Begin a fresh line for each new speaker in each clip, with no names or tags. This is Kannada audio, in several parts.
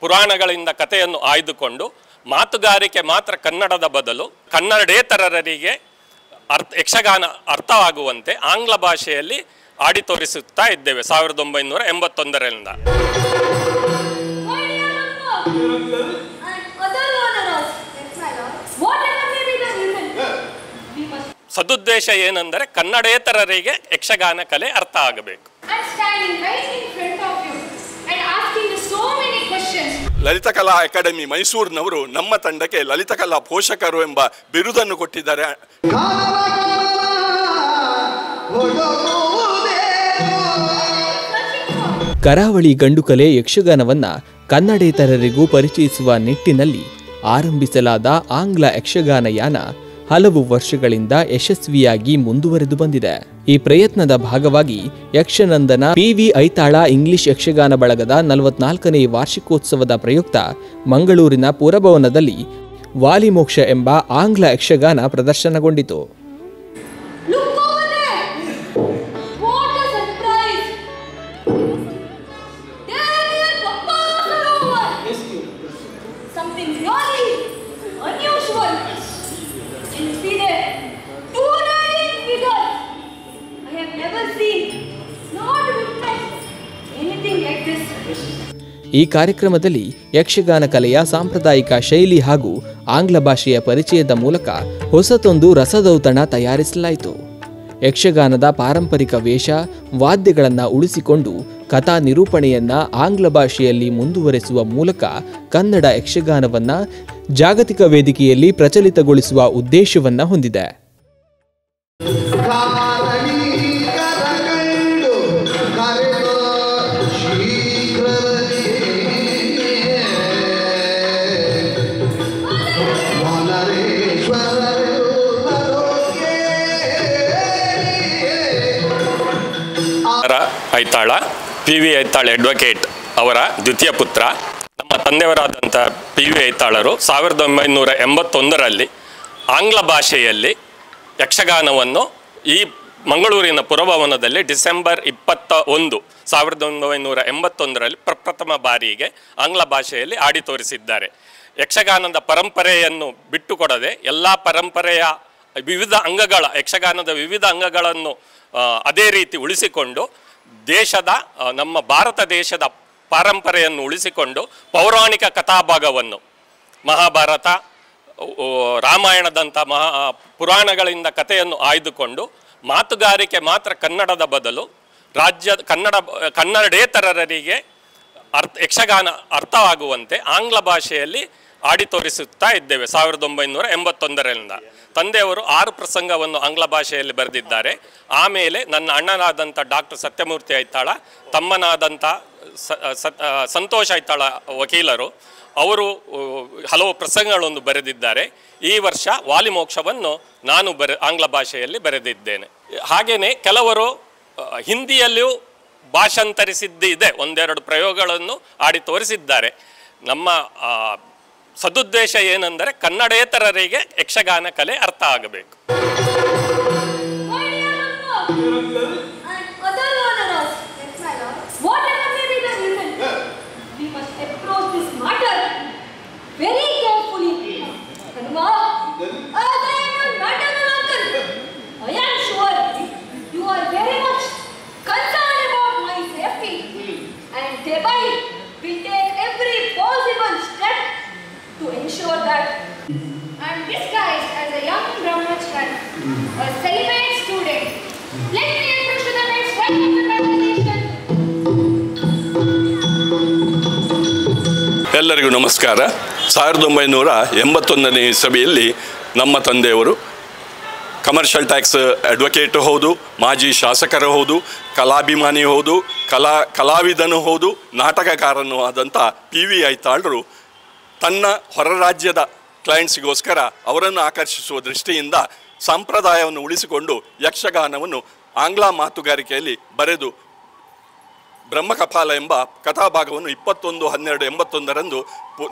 ಪುರಾಣಗಳಿಂದ ಕಥೆಯನ್ನು ಆಯ್ದುಕೊಂಡು ಮಾತುಗಾರಿಕೆ ಮಾತ್ರ ಕನ್ನಡದ ಬದಲು ಕನ್ನಡೇತರರಿಗೆ ಯಕ್ಷಗಾನ ಅರ್ಥವಾಗುವಂತೆ ಆಂಗ್ಲ ಭಾಷೆಯಲ್ಲಿ ಆಡಿ ತೋರಿಸುತ್ತಾ ಇದ್ದೇವೆ 1981ರಿಂದ. ಸದುದ್ದೇಶ ಏನೆಂದರೆ ಕನ್ನಡೇತರರಿಗೆ ಯಕ್ಷಗಾನ ಕಲೆ ಅರ್ಥ ಆಗಬೇಕು.
ಲಲಿತಕಲಾ ಅಕಾಡೆಮಿ ಮೈಸೂರಿನವರು ನಮ್ಮ ತಂಡಕ್ಕೆ ಲಲಿತಕಲಾ ಪೋಷಕರು ಎಂಬ ಬಿರುದನ್ನು ಕೊಟ್ಟಿದ್ದಾರೆ.
ಕರಾವಳಿ ಗಂಡುಕಲೆ ಯಕ್ಷಗಾನವನ್ನು ಕನ್ನಡೇತರರಿಗೂ ಪರಿಚಯಿಸುವ ನಿಟ್ಟಿನಲ್ಲಿ ಆರಂಭಿಸಲಾದ ಆಂಗ್ಲ ಯಕ್ಷಗಾನ ಯಾನ ಹಲವು ವರ್ಷಗಳಿಂದ ಯಶಸ್ವಿಯಾಗಿ ಮುಂದುವರೆದು ಬಂದಿದೆ. ಈ ಪ್ರಯತ್ನದ ಭಾಗವಾಗಿ ಯಕ್ಷನಂದನ ಪಿ.ವಿ. ಐತಾಳ ಇಂಗ್ಲಿಷ್ ಯಕ್ಷಗಾನ ಬಳಗದ 44ನೇ ವಾರ್ಷಿಕೋತ್ಸವದ ಪ್ರಯುಕ್ತ ಮಂಗಳೂರಿನ ಪುರಭವನದಲ್ಲಿ ವಾಲಿಮೋಕ್ಷ ಎಂಬ ಆಂಗ್ಲ ಯಕ್ಷಗಾನ ಪ್ರದರ್ಶನಗೊಂಡಿತು. ಈ ಕಾರ್ಯಕ್ರಮದಲ್ಲಿ ಯಕ್ಷಗಾನ ಕಲೆಯ ಸಾಂಪ್ರದಾಯಿಕ ಶೈಲಿ ಹಾಗೂ ಆಂಗ್ಲ ಭಾಷೆಯ ಪರಿಚಯದ ಮೂಲಕ ಹೊಸತೊಂದು ರಸದೌತಣ ತಯಾರಿಸಲಾಯಿತು. ಯಕ್ಷಗಾನದ ಪಾರಂಪರಿಕ ವೇಷ ವಾದ್ಯಗಳನ್ನು ಉಳಿಸಿಕೊಂಡು ಕಥಾ ನಿರೂಪಣೆಯನ್ನ ಆಂಗ್ಲ ಭಾಷೆಯಲ್ಲಿ ಮುಂದುವರೆಸುವ ಮೂಲಕ ಕನ್ನಡ ಯಕ್ಷಗಾನವನ್ನು ಜಾಗತಿಕ ವೇದಿಕೆಯಲ್ಲಿ ಪ್ರಚಲಿತಗೊಳಿಸುವ ಉದ್ದೇಶವನ್ನ ಹೊಂದಿದೆ.
ಐತಾಳ ಪಿ.ವಿ. ಐತಾಳ್ ಅಡ್ವೊಕೇಟ್ ಅವರ ದ್ವಿತೀಯ ಪುತ್ರ. ನಮ್ಮ ತಂದೆಯವರಾದಂಥ ಪಿ.ವಿ. ಐತಾಳರು 1981ರಲ್ಲಿ ಆಂಗ್ಲ ಭಾಷೆಯಲ್ಲಿ ಯಕ್ಷಗಾನವನ್ನು ಈ ಮಂಗಳೂರಿನ ಪುರಭವನದಲ್ಲಿ ಡಿಸೆಂಬರ್ 21, 1981ರಲ್ಲಿ ಪ್ರಪ್ರಥಮ ಬಾರಿಗೆ ಆಂಗ್ಲ ಭಾಷೆಯಲ್ಲಿ ಆಡಿ ತೋರಿಸಿದ್ದಾರೆ. ಯಕ್ಷಗಾನದ ಪರಂಪರೆಯನ್ನು ಬಿಟ್ಟುಕೊಡದೆ ಎಲ್ಲ ಪರಂಪರೆಯ ವಿವಿಧ ಅಂಗಗಳ ಯಕ್ಷಗಾನದ ವಿವಿಧ ಅಂಗಗಳನ್ನು ಅದೇ ರೀತಿ ಉಳಿಸಿಕೊಂಡು ನಮ್ಮ ಭಾರತ ದೇಶದ ಪಾರಂಪರೆಯನ್ನು ಉಳಿಸಿಕೊಂಡು ಪೌರಾಣಿಕ ಕಥಾಭಾಗವನ್ನು ಮಹಾಭಾರತ ರಾಮಾಯಣದಂಥ ಪುರಾಣಗಳಿಂದ ಕಥೆಯನ್ನು ಆಯ್ದುಕೊಂಡು ಮಾತುಗಾರಿಕೆ ಮಾತ್ರ ಕನ್ನಡದ ಬದಲು ಕನ್ನಡೇತರರಿಗೆ ಯಕ್ಷಗಾನ ಅರ್ಥವಾಗುವಂತೆ ಆಂಗ್ಲ ಭಾಷೆಯಲ್ಲಿ ಆಡಿ ತೋರಿಸುತ್ತಾ ಇದ್ದೇವೆ 1981ರಿಂದ. ತಂದೆಯವರು 6 ಪ್ರಸಂಗವನ್ನು ಆಂಗ್ಲ ಭಾಷೆಯಲ್ಲಿ ಬರೆದಿದ್ದಾರೆ. ಆಮೇಲೆ ನನ್ನ ಅಣ್ಣನಾದಂಥ ಡಾಕ್ಟರ್ ಸತ್ಯಮೂರ್ತಿ ಐತಾಳ, ತಮ್ಮನಾದಂಥ ಸಂತೋಷ್ ಐತಾಳ ವಕೀಲರು, ಅವರು ಹಲವು ಪ್ರಸಂಗಗಳನ್ನು ಬರೆದಿದ್ದಾರೆ. ಈ ವರ್ಷ ವಾಲಿಮೋಕ್ಷವನ್ನು ನಾನು ಆಂಗ್ಲ ಭಾಷೆಯಲ್ಲಿ ಬರೆದಿದ್ದೇನೆ. ಹಾಗೆಯೇ ಕೆಲವರು ಹಿಂದಿಯಲ್ಲಿಯೂ ಭಾಷಾಂತರಿಸಿದ್ದಿದೆ, ಒಂದೆರಡು ಪ್ರಯೋಗಗಳನ್ನು ಆಡಿ ತೋರಿಸಿದ್ದಾರೆ. ನಮ್ಮ ಸದುದ್ದೇಶ ಏನೆಂದರೆ ಕನ್ನಡೇತರರಿಗೆ ಯಕ್ಷಗಾನ ಕಲೆ ಅರ್ಥ ಆಗಬೇಕು.
To ensure that I'm disguised as a young brahmachari, a celibate student. Let me approach to the next step of the conversation.
ಎಲ್ಲರಿಗೂ ನಮಸ್ಕಾರ. 1981ನೇ ಇಸವಿಯಲ್ಲಿ ನಮ್ಮ ತಂದೆಯವರು ಕಮರ್ಷಿಯಲ್ ಟ್ಯಾಕ್ಸ್ ಅಡ್ವೊಕೇಟು ಹೌದು, ಮಾಜಿ ಶಾಸಕರು ಹೌದು, ಕಲಾಭಿಮಾನಿ ಹೌದು, ಕಲಾವಿದನೂ ಹೌದು, ನಾಟಕಕಾರನೂ ಆದಂಥ ಪಿ.ವಿ. ಐತಾಳರು ತನ್ನ ಹೊರ ರಾಜ್ಯದ ಕ್ಲೈಂಟ್ಸಿಗೋಸ್ಕರ ಅವರನ್ನು ಆಕರ್ಷಿಸುವ ದೃಷ್ಟಿಯಿಂದ ಸಂಪ್ರದಾಯವನ್ನು ಉಳಿಸಿಕೊಂಡು ಯಕ್ಷಗಾನವನ್ನು ಆಂಗ್ಲ ಮಾತುಗಾರಿಕೆಯಲ್ಲಿ ಬರೆದು ಬ್ರಹ್ಮಕಪಾಲ ಎಂಬ ಕಥಾಭಾಗವನ್ನು 21/12/81ರಂದು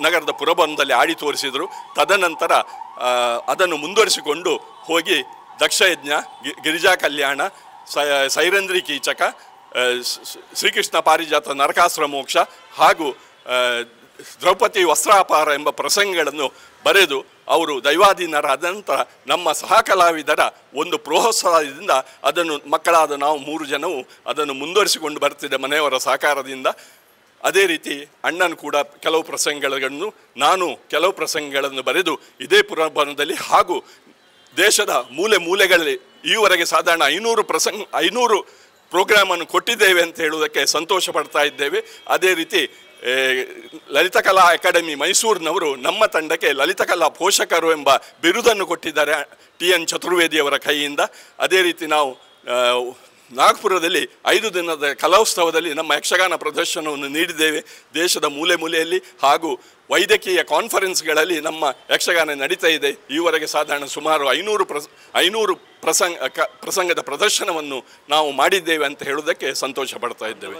ನಗರದ ಪುರಭವನದಲ್ಲಿ ಆಡಿ ತೋರಿಸಿದರು. ತದನಂತರ ಅದನ್ನು ಮುಂದುವರಿಸಿಕೊಂಡು ಹೋಗಿ ದಕ್ಷಯಜ್ಞ, ಗಿರಿಜಾ ಕಲ್ಯಾಣ, ಸೈರಂದ್ರಿ ಕೀಚಕ, ಶ್ರೀಕೃಷ್ಣ ಪಾರಿಜಾತ ನರಕಾಸುರ ಮೋಕ್ಷ ಹಾಗೂ ದ್ರೌಪದಿ ವಸ್ತ್ರಾಪಹಾರ ಎಂಬ ಪ್ರಸಂಗಗಳನ್ನು ಬರೆದು ಅವರು ದೈವಾಧೀನರಾದ ನಂತರ ನಮ್ಮ ಸಹ ಕಲಾವಿದರ ಒಂದು ಪ್ರೋತ್ಸಾಹದಿಂದ ಅದನ್ನು ಮಕ್ಕಳಾದ ನಾವು 3 ಜನವು ಅದನ್ನು ಮುಂದುವರಿಸಿಕೊಂಡು ಬರ್ತಿದ್ದೆ ಮನೆಯವರ ಸಹಕಾರದಿಂದ. ಅದೇ ರೀತಿ ಅಣ್ಣನು ಕೂಡ ಕೆಲವು ಪ್ರಸಂಗಗಳನ್ನು, ನಾನು ಕೆಲವು ಪ್ರಸಂಗಗಳನ್ನು ಬರೆದು ಇದೇ ಪುರಭವನದಲ್ಲಿ ಹಾಗೂ ದೇಶದ ಮೂಲೆ ಮೂಲೆಗಳಲ್ಲಿ ಈವರೆಗೆ ಸಾಧಾರಣ 500 ಪ್ರೋಗ್ರಾಮನ್ನು ಕೊಟ್ಟಿದ್ದೇವೆ ಅಂತ ಹೇಳುವುದಕ್ಕೆ ಸಂತೋಷ ಪಡ್ತಾ ಇದ್ದೇವೆ. ಅದೇ ರೀತಿ ಲಲಿತಕಲಾ ಅಕಾಡೆಮಿ ಮೈಸೂರಿನವರು ನಮ್ಮ ತಂಡಕ್ಕೆ ಲಲಿತಕಲಾ ಪೋಷಕರು ಎಂಬ ಬಿರುದನ್ನು ಕೊಟ್ಟಿದ್ದಾರೆ TN ಚತುರ್ವೇದಿಯವರ ಕೈಯಿಂದ. ಅದೇ ರೀತಿ ನಾವು ನಾಗ್ಪುರದಲ್ಲಿ 5 ದಿನದ ಕಲೋತ್ಸವದಲ್ಲಿ ನಮ್ಮ ಯಕ್ಷಗಾನ ಪ್ರದರ್ಶನವನ್ನು ನೀಡಿದ್ದೇವೆ. ದೇಶದ ಮೂಲೆ ಮೂಲೆಯಲ್ಲಿ ಹಾಗೂ ವೈದ್ಯಕೀಯ ಕಾನ್ಫರೆನ್ಸ್ಗಳಲ್ಲಿ ನಮ್ಮ ಯಕ್ಷಗಾನ ನಡೀತಾ ಇದೆ. ಈವರೆಗೆ ಸಾಧಾರಣ ಸುಮಾರು 500 ಪ್ರಸಂಗದ ಪ್ರದರ್ಶನವನ್ನು ನಾವು ಮಾಡಿದ್ದೇವೆ ಅಂತ ಹೇಳುವುದಕ್ಕೆ ಸಂತೋಷ ಪಡ್ತಾ ಇದ್ದೇವೆ.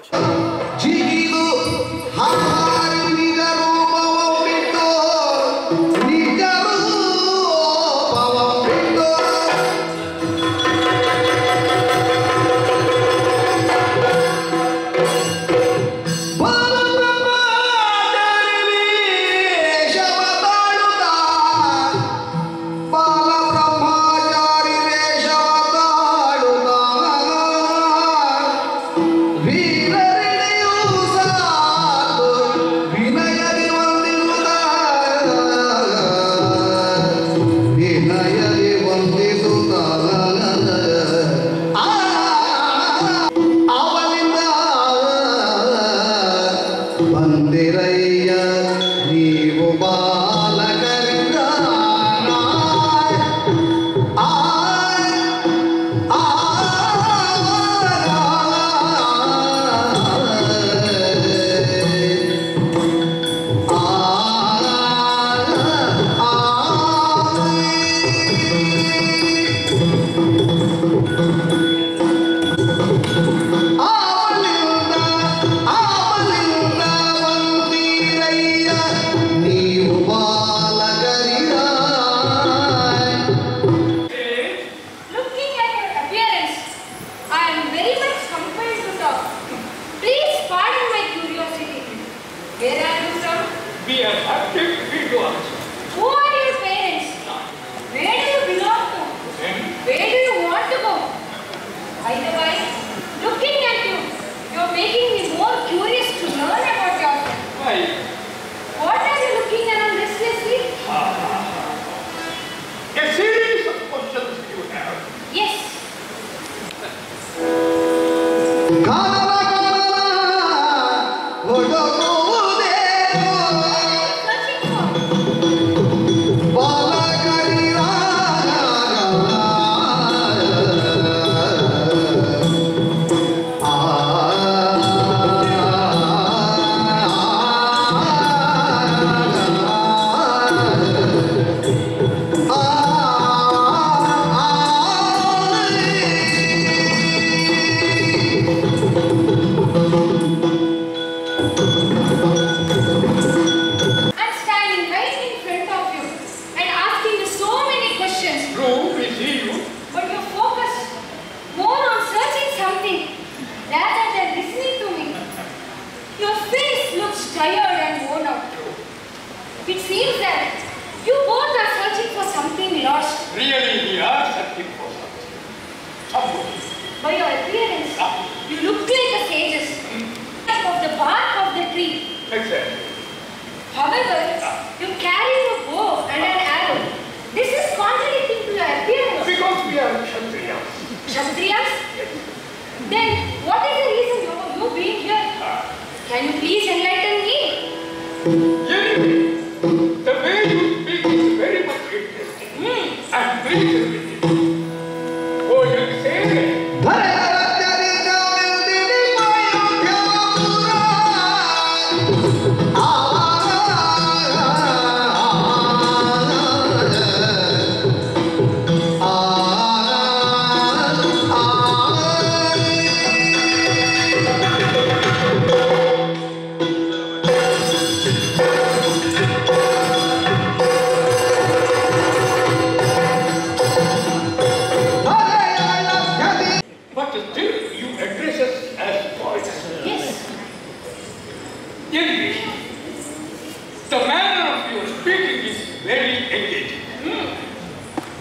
engaging.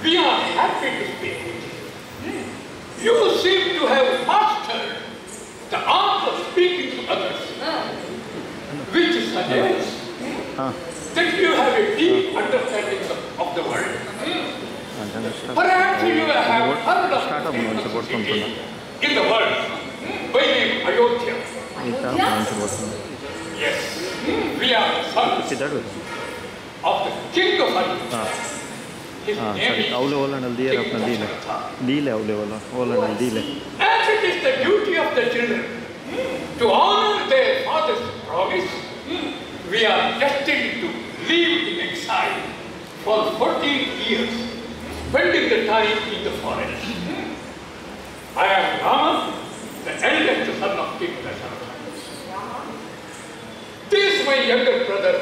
We are happy to speak with you. You seem to have mastered the art of speaking to others, which suggests that you have a deep understanding of the world. Perhaps you have heard of a city in the world by name Ayodhya. Yes, we are sons of the king of Ayodhya. His name is As it is the duty of the children to honor their father's promise, we are destined to live in exile for 14 years, spending the time in the forest. I am Rama, the eldest son of King Dasharatha. This my younger brother